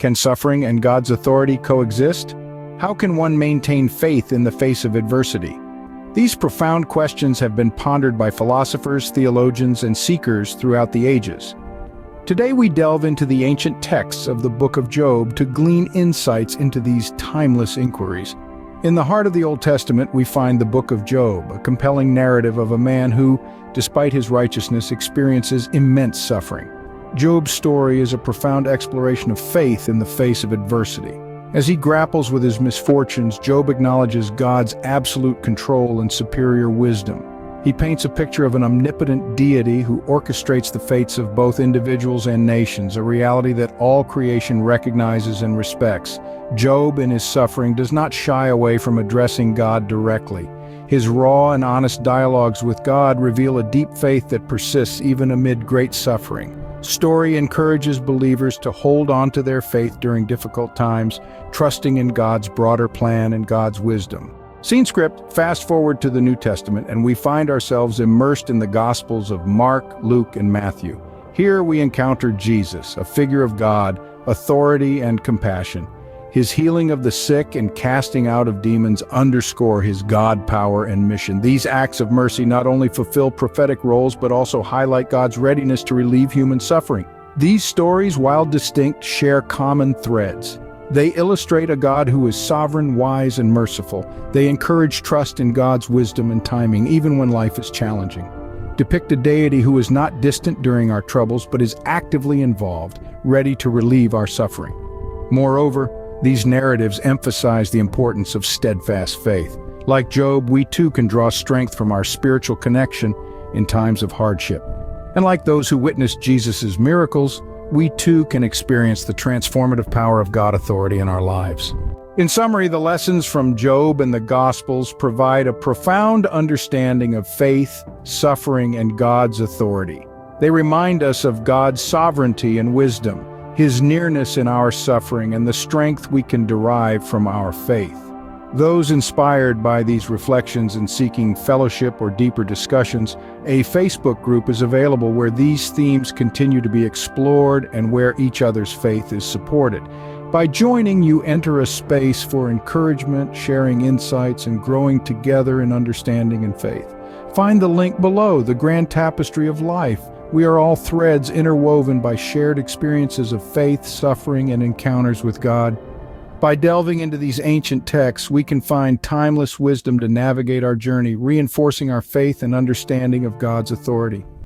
Can suffering and God's authority coexist? How can one maintain faith in the face of adversity? These profound questions have been pondered by philosophers, theologians, and seekers throughout the ages. Today we delve into the ancient texts of the Book of Job to glean insights into these timeless inquiries. In the heart of the Old Testament, we find the Book of Job, a compelling narrative of a man who, despite his righteousness, experiences immense suffering. Job's story is a profound exploration of faith in the face of adversity. As he grapples with his misfortunes, Job acknowledges God's absolute control and superior wisdom. He paints a picture of an omnipotent deity who orchestrates the fates of both individuals and nations, a reality that all creation recognizes and respects. Job, in his suffering, does not shy away from addressing God directly. His raw and honest dialogues with God reveal a deep faith that persists even amid great suffering. Story encourages believers to hold on to their faith during difficult times, trusting in God's broader plan and God's wisdom. Scene script, fast forward to the New Testament, and we find ourselves immersed in the Gospels of Mark, Luke, and Matthew. Here we encounter Jesus, a figure of God, authority, and compassion. His healing of the sick and casting out of demons underscore his God power and mission. These acts of mercy not only fulfill prophetic roles but also highlight God's readiness to relieve human suffering. These stories, while distinct, share common threads. They illustrate a God who is sovereign, wise, and merciful. They encourage trust in God's wisdom and timing, even when life is challenging. Depict a deity who is not distant during our troubles but is actively involved, ready to relieve our suffering. Moreover, these narratives emphasize the importance of steadfast faith. Like Job, we too can draw strength from our spiritual connection in times of hardship. And like those who witnessed Jesus' miracles, we too can experience the transformative power of God's authority in our lives. In summary, the lessons from Job and the Gospels provide a profound understanding of faith, suffering, and God's authority. They remind us of God's sovereignty and wisdom, His nearness in our suffering, and the strength we can derive from our faith. Those inspired by these reflections and seeking fellowship or deeper discussions, a Facebook group is available where these themes continue to be explored and where each other's faith is supported. By joining, you enter a space for encouragement, sharing insights, and growing together in understanding and faith. Find the link below, The Grand Tapestry of Life. We are all threads interwoven by shared experiences of faith, suffering, and encounters with God. By delving into these ancient texts, we can find timeless wisdom to navigate our journey, reinforcing our faith and understanding of God's authority.